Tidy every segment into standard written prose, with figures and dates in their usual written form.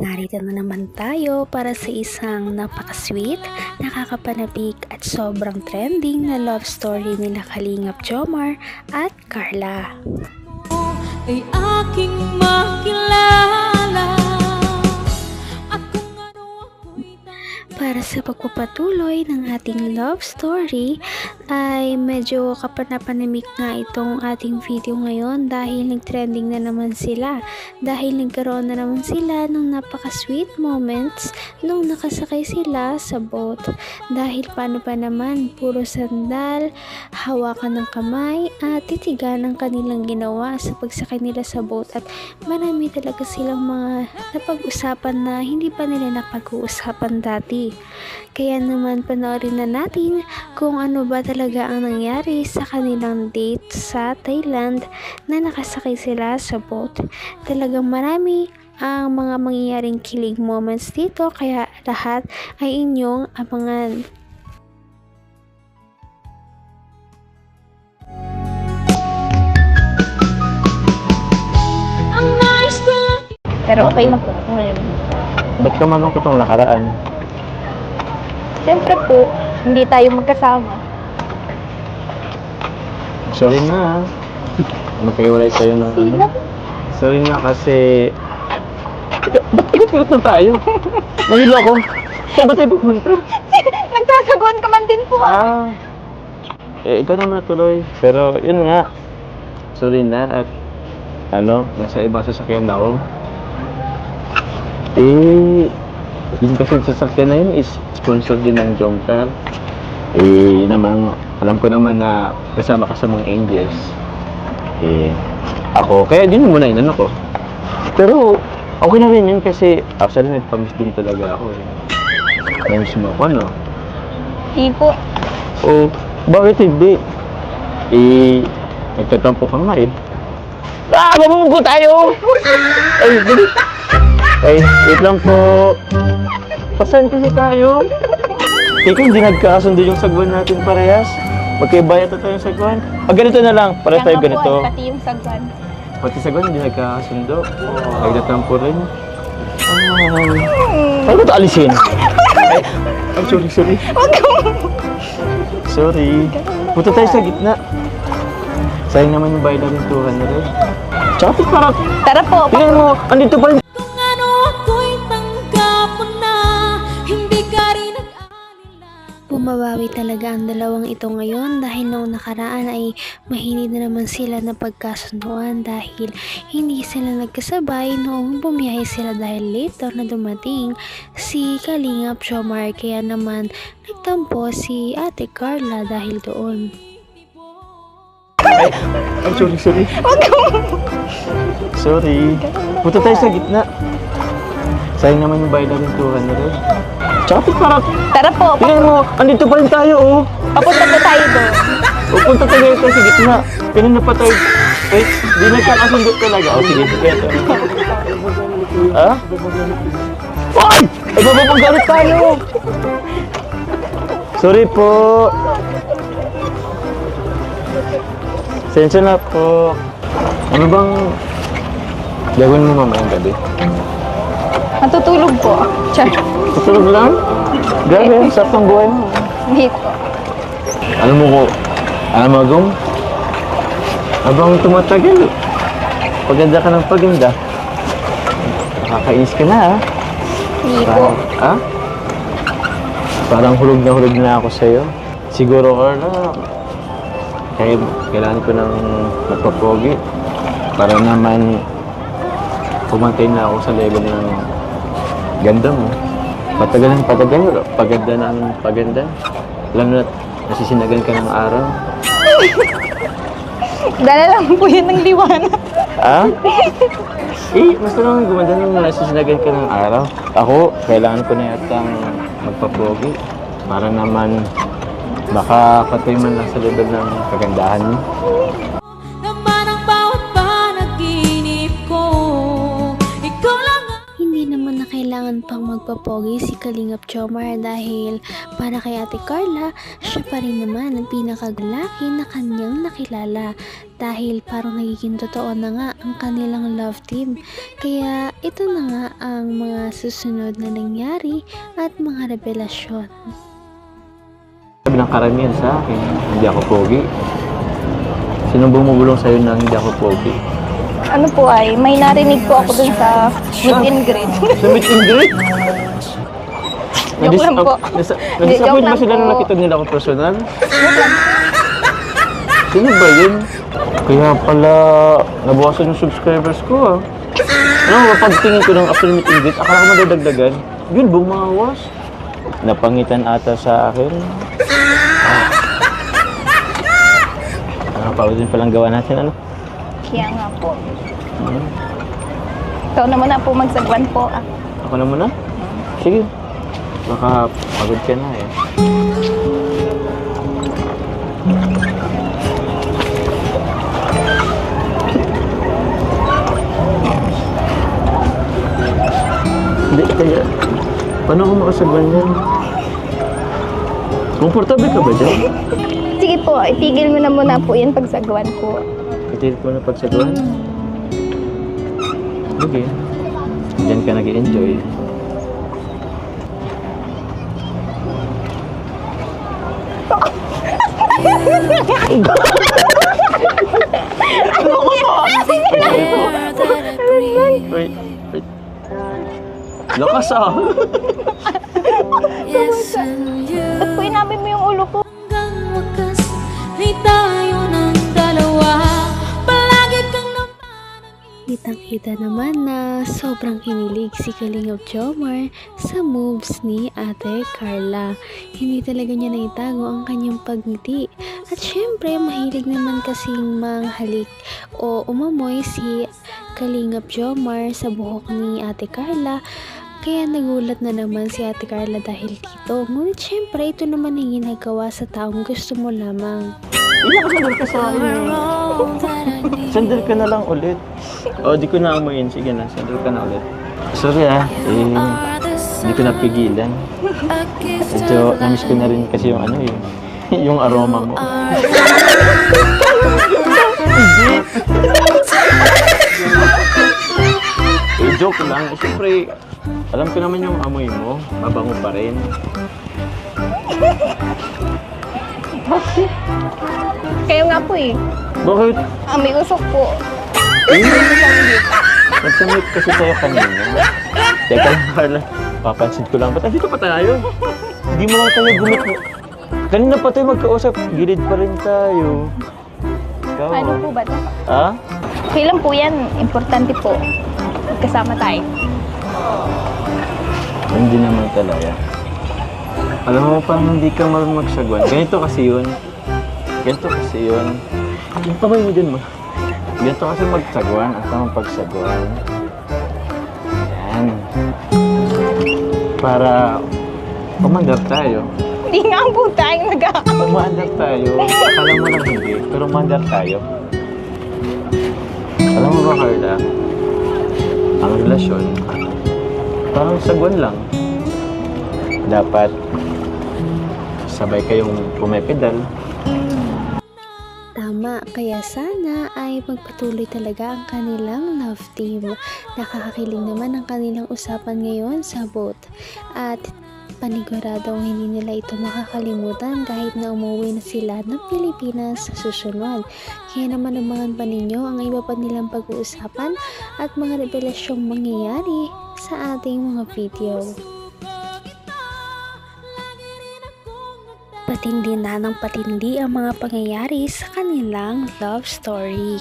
narito na naman tayo para sa isang napaka-sweet, nakakapanabik at sobrang trending na love story nila Kalingap Jomar at Carla. Ay aking makilala at kung ano ako'y Para sa pagpapatuloy ng ating love story ay medyo kapanapanamik nga itong ating video ngayon dahil nag-trending na naman sila, dahil nagkaroon na naman sila ng napaka-sweet moments nung nakasakay sila sa boat. Dahil paano pa naman, puro sandal, hawakan ng kamay at titigan ang kanilang ginawa sa pagsakay nila sa boat, at marami talaga silang mga napag-usapan na hindi pa nila napag-uusapan dati. Kaya naman panoorin na natin kung ano ba talaga ang nangyari sa kanilang date sa Thailand na nakasakay sila sa boat. Talagang marami ang mga mangyayaring kilig moments dito, kaya lahat ay inyong abangan. ang nais ko lang. Pero okay lang po ngayon. Ba't ka malungkot ang nakaraan? Siyempre po, hindi tayo magkasama. Sorry na. Magkaiwalay tayo ng ano. Sorry na kasi... Ba't ikot na tayo? Nahilo ako. Saan ba tayo pupunta? Nagsasaguan ka man din po. Ikaw naman natuloy. Pero yun nga. Sorry na at nasa ibang sasakyan na ako. Yun kasi sasakyan na yun is sponsor din ng Jomcar. Namang alam ko naman na kasama ka sa mga angels. Ako, kaya din muna yun ko. Pero okay na rin yun kasi actually nagpamiss din talaga ako Namiss mo ako, no? Hindi po. Bakit hindi? Nagtatampo ka nga Mamunggo tayo! Wait lang po. Pasan kasi tayo? Ikaw, hindi nagkakasundo yung sagwan natin parehas. Magkaibayat na tayo yung sagwan. Ganito na lang. Para tayo ganito. Po, pati yung sagwan. Pati sagwan, hindi nagkakasundo. Nagtatampo rin. Paano ba ito alisin? Sorry. Sorry. Punta tayo sa gitna. Sayang naman yung bayad natin 200. Tsaka para... Tara po. Tingnan mo, andito pa rin. Kung ano ako'y tanggap mo na, hindi ka rin nag-alala. Bumabawi talaga ang dalawang ito ngayon dahil noong nakaraan ay mahinid na naman sila na pagkasunduan dahil hindi sila nagkasabay noong bumiyahe sila dahil later na dumating si Kalingap Jomar, kaya naman nagtampo si Ate Carla dahil doon. Sorry. Sorry. Punta tayo sa gitna. Sayang naman yung bayad natin 200. Tsaka para... Tara po. Tingnan mo, andito pa rin tayo Papunta po tayo doon. Punta tayo ito sa gitna. Pinuna pa tayo. Di nagkakasundot talaga. Sige. Ay! Ay, mapapagalit tayo! Sorry po. Sensya na po. Ano bang gagawin mo mamayang gabi? Matutulog po. Char. Tutulog lang? Grabe, ang sarap ng buhay mo. Hindi po. Alam mo, Gong? Habang tumatagal, paganda ka ng paganda. Nakakainis ka na, Hindi po. Parang hulog na ako sa'yo. Siguro, Carla, kailangan ko ng magpapogi para naman pumantay na ako sa level ng ganda mo. Patagal, paganda ng paganda. Alam na, nasisinagan ka ng araw. Dala lang po yun ng liwanag. Basta naman gumanda nung nasisinagan ka ng araw. Ako, kailangan ko na yatang magpapogi para naman baka patuloy man lang sa level ng kagandahan mo. Naman ang bawat panaginip ko, ikaw lang ang Hindi naman na kailangan naman pang magpapogi si Kalingap Jomar dahil para kay Ate Carla, siya pa rin naman ang pinakaglaki na kanyang nakilala dahil parang nagiging totoo na nga ang kanilang love team. Kaya ito na nga ang mga susunod na nangyari at mga revelasyon. Sabi ng karamihan sa akin, hindi ako pogi. Sino bumubulong sa'yo na hindi ako pogi? Ano po ay, may narinig po ako dun sa meet and greet. Sa meet and greet? Joke lang po. Nadisappoint ba lang sila po. nung nakita nila ako personal? Sino ba yun? Kaya pala, nabawasan yung subscribers ko ah. Ano, kapag tingin ko ng after meet and greet, akala ko madadagdagan. Yun, bumawas. Napangitan ata sa akin. Pawid din palang gawa natin, ano? Kaya nga po. Ikaw naman na po magsagwan po. Ako na muna? Sige. Baka pagod ka na eh. Hindi, kaya... Paano ako makasagwan yan? Komportable ka ba dyan? Sige po, itigil mo na muna po yan pagsagwan po. Itigil ko na pagsagwan? Okay. Diyan ka nag-i-enjoy. Wait. Lakas ah! Ba't po inamin mo yung ulo ko? Hanggang wakas ay tayo ng dalawa. Palagi kang Kitang-kita naman na sobrang kinilig si Kalingap Jomar sa moves ni Ate Carla. Hindi talaga niya naitago ang kanyang pagngiti. At syempre, mahilig naman kasing manghalik o umamoy si Kalingap Jomar sa buhok ni Ate Carla. Kaya nagulat na naman si Ate Carla dahil dito. Ngunit syempre, ito naman ang ginagawa sa taong gusto mo lamang. Sandal ka sa akin. Sandal ka na lang ulit. O, di ko na amoyin. Sige na, sandal ka na ulit. Sorry hindi ko napigilan. Medyo namiss ko na rin kasi yung ano eh, yung aroma mo. Joke lang. Siyempre, alam ko naman yung amoy mo. Mabango pa rin. Kayo nga po eh. Bakit? May usok po. Nagsamit kasi tayo kanina. Teka lang, Carla. Papansin ko lang. Ba't andito pa tayo? Hindi mo lang tayo gumit. Kanina pa tayo magkausap. Gilid pa rin tayo. Ikaw. Ano po ba ito? Ha? Okay lang po yan. Importante po. Magkasama tayo. Hindi naman talaga. Alam mo pa, hindi ka marunong magsagwan. Ganito kasi yun. Yung kamay mo din mo. Ganito kasi magsagwan at tamang pagsagwan. Yan. Para umandar tayo. Hindi nga po tayong nag-aakaw. Umandar tayo. Akala mo lang hindi, pero umandar tayo. Alam mo ba, Carla? Ang relasyon, parang sagwan lang. Dapat sabay kayong pumipedal. Tama, kaya sana ay magpatuloy talaga ang kanilang love team. Nakakakilig naman ang kanilang usapan ngayon sa boat. At paniguradong hindi nila ito makakalimutan kahit na umuwi na sila ng Pilipinas sa susunod. Kaya naman abangan pa ninyo ang iba pa nilang pag-uusapan at mga revelasyong mangyayari sa ating mga video. Patindi na ng patindi ang mga pangyayari sa kanilang love story.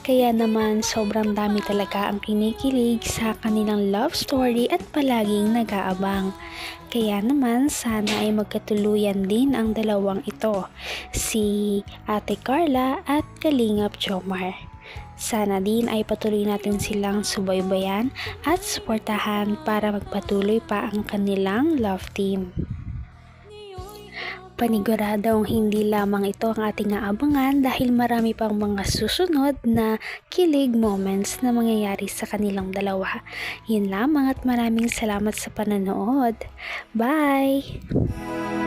Kaya naman sobrang dami talaga ang kinikilig sa kanilang love story at palaging nag-aabang. Kaya naman sana ay magkatuluyan din ang dalawang ito, si Ate Carla at Kalingap Jomar. Sana din ay patuloy natin silang subaybayan at suportahan para magpatuloy pa ang kanilang love team. Paniguradong hindi lamang ito ang ating aabangan dahil marami pang mga susunod na kilig moments na mangyayari sa kanilang dalawa. Yun lamang at maraming salamat sa pananood. Bye!